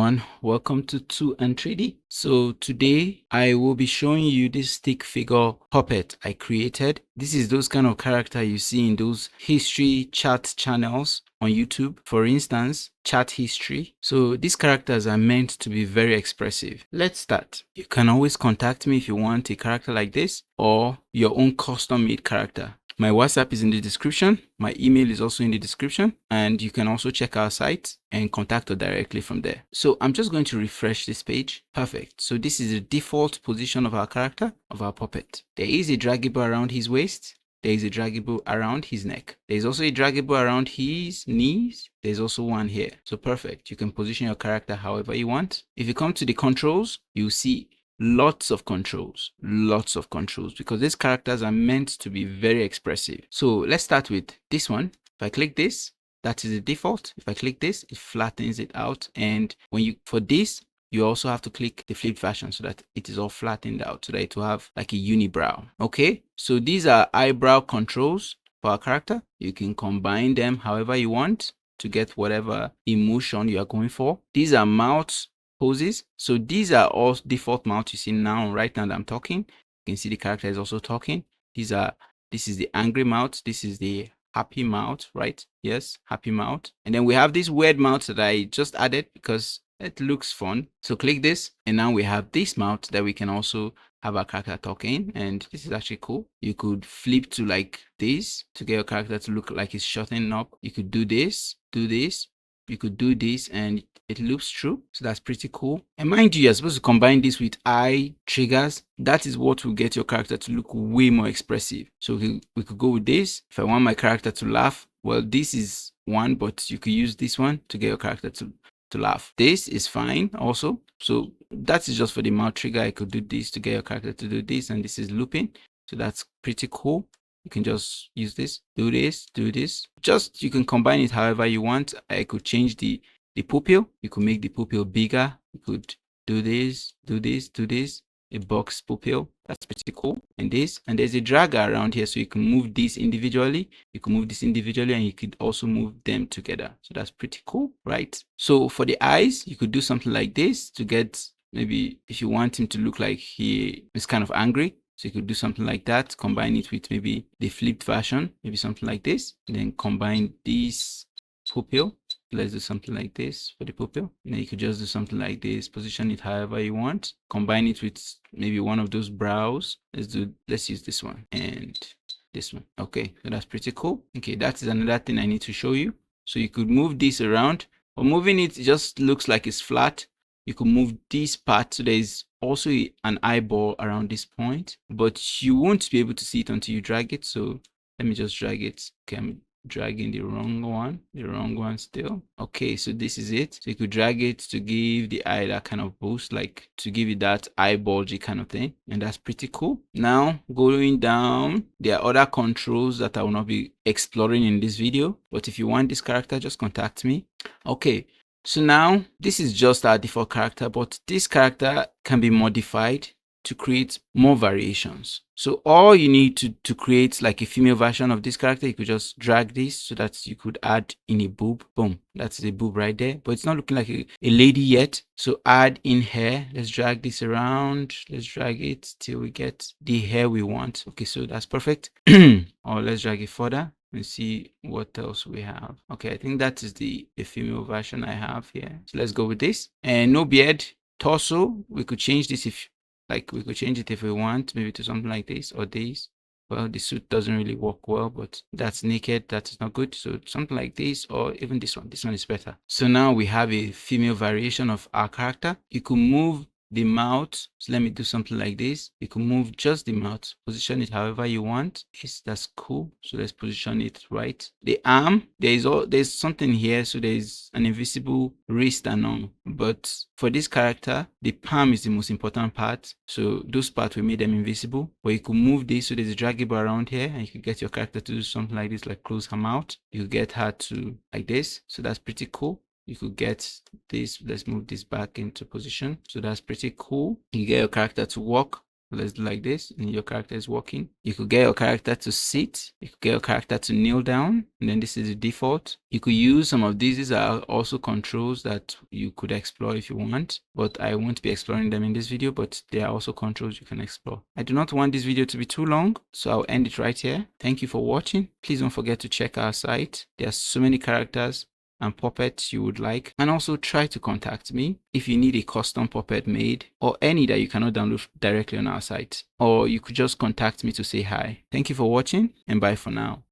everyone, welcome to 2 and 3D. So today I will be showing you this stick figure puppet I created. This is those kind of character you see in those history chat channels on YouTube, for instance, chat history. So these characters are meant to be very expressive. Let's start. You can always contact me if you want a character like this or your own custom made character. My WhatsApp is in the description. My email is also in the description, and you can also check our site and contact us directly from there. So I'm just going to refresh this page. Perfect. So this is the default position of our character, of our puppet. There is a draggable around his waist. There is a draggable around his neck. There's also a draggable around his knees. There's also one here. So perfect. You can position your character however you want. If you come to the controls, you'll see lots of controls, because these characters are meant to be very expressive. So let's start with this one. If I click this, that is the default. If I click this, it flattens it out. And when you, for this, you also have to click the flipped version so that it is all flattened out, so that it will have like a unibrow. Okay, so these are eyebrow controls for our character. You can combine them however you want to get whatever emotion you are going for. These are mouth poses. So these are all default mouth you see now, right now that I'm talking. You can see the character is also talking. This is the angry mouth. This is the happy mouth, right? Yes, happy mouth. And then we have this weird mouth that I just added because it looks fun. So click this, and now we have this mouth that we can also have our character talking, and this is actually cool. You could flip to like this to get your character to look like it's shutting up. You could do this, you could do this, and it loops through. So that's pretty cool. And mind you, you're supposed to combine this with eye triggers. That is what will get your character to look way more expressive. So we could go with this. If I want my character to laugh, well, this is one, but you could use this one to get your character to laugh. This is fine also. So that is just for the mouth trigger. I could do this to get your character to do this, and this is looping. So that's pretty cool. You can just use this, do this, do this. Just, you can combine it however you want. I could change the pupil. You could make the pupil bigger. You could do this, do this, do this. A box pupil. That's pretty cool. And this, and there's a dragger around here, so you can move this individually. You can move this individually, and you could also move them together. So that's pretty cool, right? So for the eyes, you could do something like this to get, maybe if you want him to look like he is kind of angry. So you could do something like that, combine it with maybe the flipped version, maybe something like this, and then combine this pupil. Let's do something like this for the pupil. And then you could just do something like this, position it however you want, combine it with maybe one of those brows. Let's use this one and this one. Okay, so that's pretty cool. Okay, that is another thing I need to show you. So you could move this around, or moving it just looks like it's flat. You could move this part, so there's also an eyeball around this point, but you won't be able to see it until you drag it. So let me just drag it. Okay, I'm dragging the wrong one still. Okay, so this is it. So you could drag it to give the eye that kind of boost, like to give it that eye bulgy kind of thing, and that's pretty cool. Now going down, there are other controls that I will not be exploring in this video, but if you want this character, just contact me. Okay, so now this is just our default character, but this character can be modified to create more variations. So all you need to create like a female version of this character, you could just drag this so that you could add in a boob. Boom, that's the boob right there, but it's not looking like a lady yet. So add in hair. Let's drag this around. Let's drag it till we get the hair we want. Okay, so that's perfect. Or let's drag it further and see what else we have. Okay, I think that is the female version I have here. So let's go with this. And no beard. Torso, we could change this if we could change it if we want, maybe to something like this or this. Well, the suit doesn't really work well, but that's naked. That's not good. So something like this, or even this one. This one is better. So now we have a female variation of our character. You could move the mouth. So let me do something like this. You can move just the mouth, position it however you want. Yes, that's cool. So let's position it right. The arm, there's something here. So there's an invisible wrist and arm. But for this character, the palm is the most important part. So those parts, we made them invisible. But you could move this, so there's a draggable around here, and you could get your character to do something like this, like close her mouth. You could get her to like this. So that's pretty cool. You could get this. Let's move this back into position. So that's pretty cool. You get your character to walk let's do like this, and your character is walking. You could get your character to sit. You could get your character to kneel down, and then this is the default. You could use some of these. These are also controls that you could explore if you want, but I won't be exploring them in this video, but there are also controls you can explore. I do not want this video to be too long, so I'll end it right here. Thank you for watching. Please don't forget to check our site. There are so many characters and puppets you would like, and also try to contact me if you need a custom puppet made or any that you cannot download directly on our site, or you could just contact me to say hi. Thank you for watching, and bye for now.